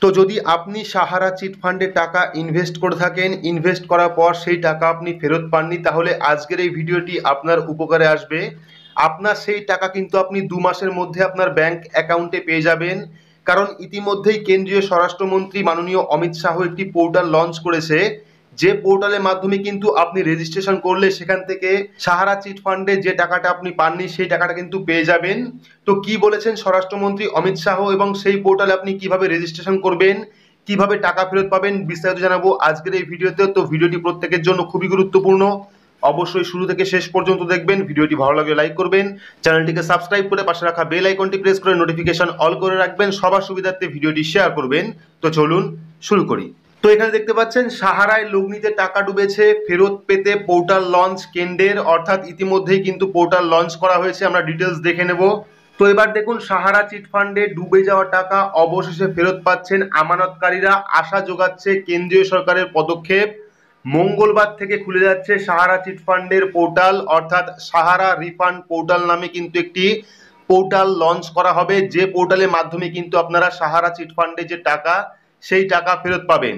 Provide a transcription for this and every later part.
তো যদি আপনি সাহারা চিট ফান্ডে টাকা ইনভেস্ট করে থাকেন, ইনভেস্ট করার পর সেই টাকা আপনি ফেরত পাননি, তাহলে আজকের এই ভিডিওটি আপনার উপকারে আসবে। আপনার সেই টাকা কিন্তু আপনি 2 মাসের মধ্যে আপনার ব্যাংক অ্যাকাউন্টে পেয়ে যাবেন। কারণ ইতিমধ্যেই কেন্দ্রীয় স্বরাষ্ট্রমন্ত্রী মাননীয় অমিত শাহ একটি পোর্টাল লঞ্চ করেছে, যে পোর্টালের মাধ্যমে কিন্তু আপনি রেজিস্ট্রেশন করলে সেখান থেকে সাহারা চিট ফান্ডে যে টাকাটা আপনি পাননি সেই টাকাটা কিন্তু পেয়ে যাবেন। তো কি বলেছেন স্বরাষ্ট্রমন্ত্রী অমিত শাহ এবং সেই পোর্টালে আপনি কিভাবে রেজিস্ট্রেশন করবেন, কিভাবে টাকা ফেরত পাবেন, বিস্তারিত জানাবো আজকের এই ভিডিওতে। তো ভিডিওটি প্রত্যেকের জন্য খুবই গুরুত্বপূর্ণ, অবশ্যই শুরু থেকে শেষ পর্যন্ত দেখবেন। ভিডিওটি ভালো লাগলে লাইক করবেন, চ্যানেলটিকে সাবস্ক্রাইব করে পাশে রাখা বেল আইকনটি প্রেস করে নোটিফিকেশন অল করে রাখবেন, সবার সুবিধার্থে ভিডিওটি শেয়ার করবেন। তো চলুন শুরু করি। তো এখানে দেখতে পাচ্ছেন সাহারায় লগ্নিতে টাকা ডুবেছে, ফেরত পেতে পোর্টাল লঞ্চ কেন্দ্রের, অর্থাৎ ইতিমধ্যেই কিন্তু পোর্টাল লঞ্চ করা হয়েছে। আমরা ডিটেলস দেখে নেব। তো এবার দেখুন, সাহারা চিট ফান্ডে ডুবে যাওয়া টাকা অবশেষে ফেরত পাচ্ছেন আমানতকারীরা, আশা যোগাচ্ছে কেন্দ্রীয় সরকারের পদক্ষেপ। মঙ্গলবার থেকে খুলে যাচ্ছে সাহারা চিট ফান্ডের পোর্টাল, অর্থাৎ সাহারা রিফান্ড পোর্টাল নামে কিন্তু একটি পোর্টাল লঞ্চ করা হবে, যে পোর্টালের মাধ্যমে কিন্তু আপনারা সাহারা চিট ফান্ডে যে টাকা সেই টাকা ফেরত পাবেন।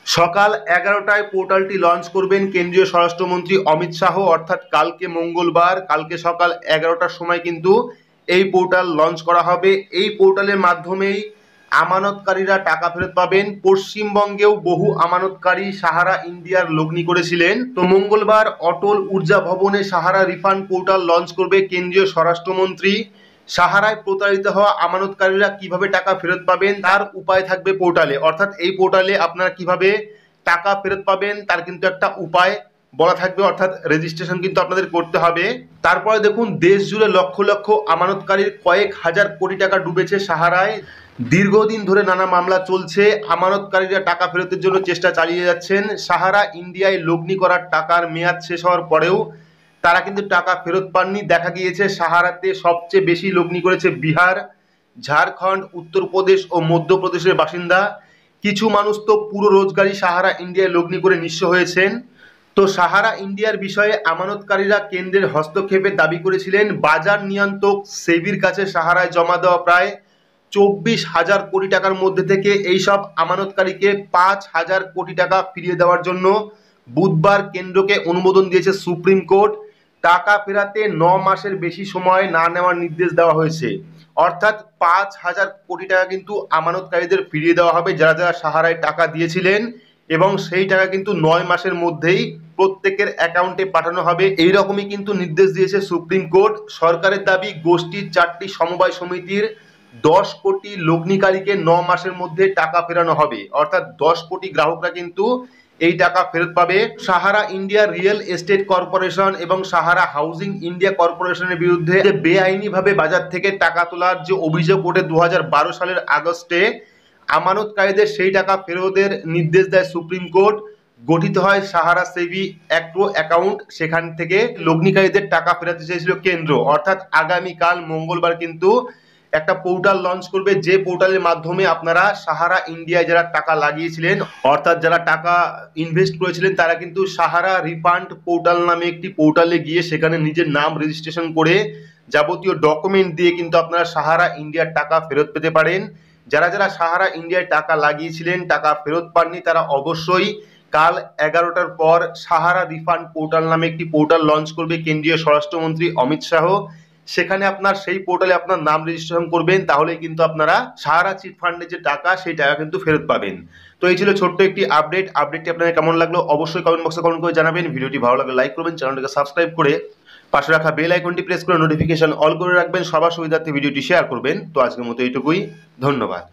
সকাল 11টায় পোর্টালটি লঞ্চ করবেন কেন্দ্রীয় স্বরাষ্ট্রমন্ত্রী অমিত শাহ, অর্থাৎ কালকে মঙ্গলবার, কালকে সকাল 11টার সময় কিন্তু এই পোর্টাল লঞ্চ করা হবে। এই পোর্টালের মাধ্যমেই আমানতকারীরা টাকা ফেরত পাবেন। পশ্চিমবঙ্গেও বহু আমানতকারী সাহারা ইন্ডিয়ার লগ্নি করেছিলেন। তো মঙ্গলবার অটল ঊর্জা ভবনে সাহারা রিফান্ড পোর্টাল লঞ্চ করবে কেন্দ্রীয় স্বরাষ্ট্রমন্ত্রী। সাহারায় প্রতারিত হওয়া আমানতকারীরা কিভাবে টাকা ফেরত পাবেন তার উপায় থাকবে পোর্টালে, অর্থাৎ এই পোর্টালে আপনারা কিভাবে টাকা ফেরত পাবেন তার কিন্তু একটা উপায় বলা থাকবে, অর্থাৎ রেজিস্ট্রেশন কিন্তু আপনাদের করতে হবে। তারপরে দেখুন, দেশ জুড়ে লক্ষ লক্ষ আমানতকারীর কয়েক হাজার কোটি টাকা ডুবেছে সাহারায়। দীর্ঘদিন ধরে নানা মামলা চলছে, আমানতকারীরা টাকা ফেরতের জন্য চেষ্টা চালিয়ে যাচ্ছেন। সাহারা ইন্ডিয়ায় লগ্নি করার টাকার মেয়াদ শেষ হওয়ার পরেও তারা কিন্তু টাকা ফেরত পাননি। দেখা গিয়েছে সাহারাতে সবচেয়ে বেশি লগ্নি করেছে বিহার, ঝাড়খণ্ড, উত্তরপ্রদেশ ও মধ্যপ্রদেশের বাসিন্দা। কিছু মানুষ তো পুরো রোজগারি সাহারা ইন্ডিয়ায় লগ্নি করে নিঃস্ব হয়েছেন। তো সাহারা ইন্ডিয়ার বিষয়ে আমানতকারীরা কেন্দ্রের হস্তক্ষেপের দাবি করেছিলেন। বাজার নিয়ন্ত্রক সেবির কাছে সাহারায় জমা দেওয়া প্রায় 24,000 কোটি টাকার মধ্যে থেকে এইসব আমানতকারীকে 5,000 কোটি টাকা ফিরিয়ে দেওয়ার জন্য বুধবার কেন্দ্রকে অনুমোদন দিয়েছে সুপ্রিম কোর্ট। টাকা ফেরাতে 9 মাসের বেশি সময় না নেওয়ার নির্দেশ দেওয়া হয়েছে, অর্থাৎ 5,000 কোটি টাকা কিন্তু আমানতকারীদের ফিরিয়ে দেওয়া হবে যারা যারা সাহারায় টাকা দিয়েছিলেন, এবং সেই টাকা কিন্তু 9 মাসের মধ্যেই প্রত্যেকের অ্যাকাউন্টে পাঠানো হবে। এইরকমই কিন্তু নির্দেশ দিয়েছে সুপ্রিম কোর্ট। সরকারের দাবি, গোষ্ঠীর 4টি সমবায় সমিতির 10 কোটি লগ্নিকারীকে 9 মাসের মধ্যে টাকা ফেরানো হবে, অর্থাৎ 10 কোটি গ্রাহকরা কিন্তু এই টাকা ফেরত পাবে। Sahara India real estate corporation এবং সাহারা হাউজিং ইন্ডিয়া কর্পোরেশনের বিরুদ্ধে বেআইনিভাবে বাজার থেকে টাকা তোলার যে অভিযোগ ওঠে 2012 সালের আগস্টে, আমানতকারীদের সেই টাকা ফেরতের নির্দেশ দেয় সুপ্রিম কোর্ট। গঠিত হয় সাহারা সেভি অ্যাক্রো অ্যাকাউন্ট, সেখান থেকে লগ্নিকারীদের টাকা ফেরাতে চেয়েছিল কেন্দ্র। অর্থাৎ আগামীকাল মঙ্গলবার কিন্তু একটা পোর্টাল লঞ্চ করবে, যে পোর্টালের মাধ্যমে আপনারা সাহারা ইন্ডিয়ায় যারা টাকা লাগিয়েছিলেন, অর্থাৎ যারা টাকা ইনভেস্ট করেছিলেন, তারা কিন্তু সাহারা রিফান্ড পোর্টাল নামে একটি পোর্টালে গিয়ে সেখানে নিজের নাম রেজিস্ট্রেশন করে যাবতীয় ডকুমেন্ট দিয়ে কিন্তু আপনারা সাহারা ইন্ডিয়ার টাকা ফেরত পেতে পারেন। যারা যারা সাহারা ইন্ডিয়ায় টাকা লাগিয়েছিলেন, টাকা ফেরত পাননি, তারা অবশ্যই কাল 11টার পর সাহারা রিফান্ড পোর্টাল নামে একটি পোর্টাল লঞ্চ করবে কেন্দ্রীয় স্বরাষ্ট্রমন্ত্রী অমিত শাহ। সেখানে আপনার সেই পোর্টালে আপনার নাম রেজিস্ট্রেশন করবেন, তাহলে কিন্তু আপনারা সাহারা চিট ফান্ডের যে টাকা সেই টাকা কিন্তু ফেরত পাবেন। তো এই ছিল ছোট্ট একটি আপডেটটি আপনাদের কেমন লাগলো অবশ্যই কমেন্ট বক্সে কমেন্ট করে জানাবেন। ভিডিওটি ভালো লাগলে লাইক করবেন, চ্যানেলটিকে সাবস্ক্রাইব করে পাশে রাখা বেল আইকনটি প্রেস করে নোটিফিকেশন অল করে রাখবেন, সবার সুবিধার্থে ভিডিওটি শেয়ার করবেন। তো আজকের মতো এইটুকুই, ধন্যবাদ।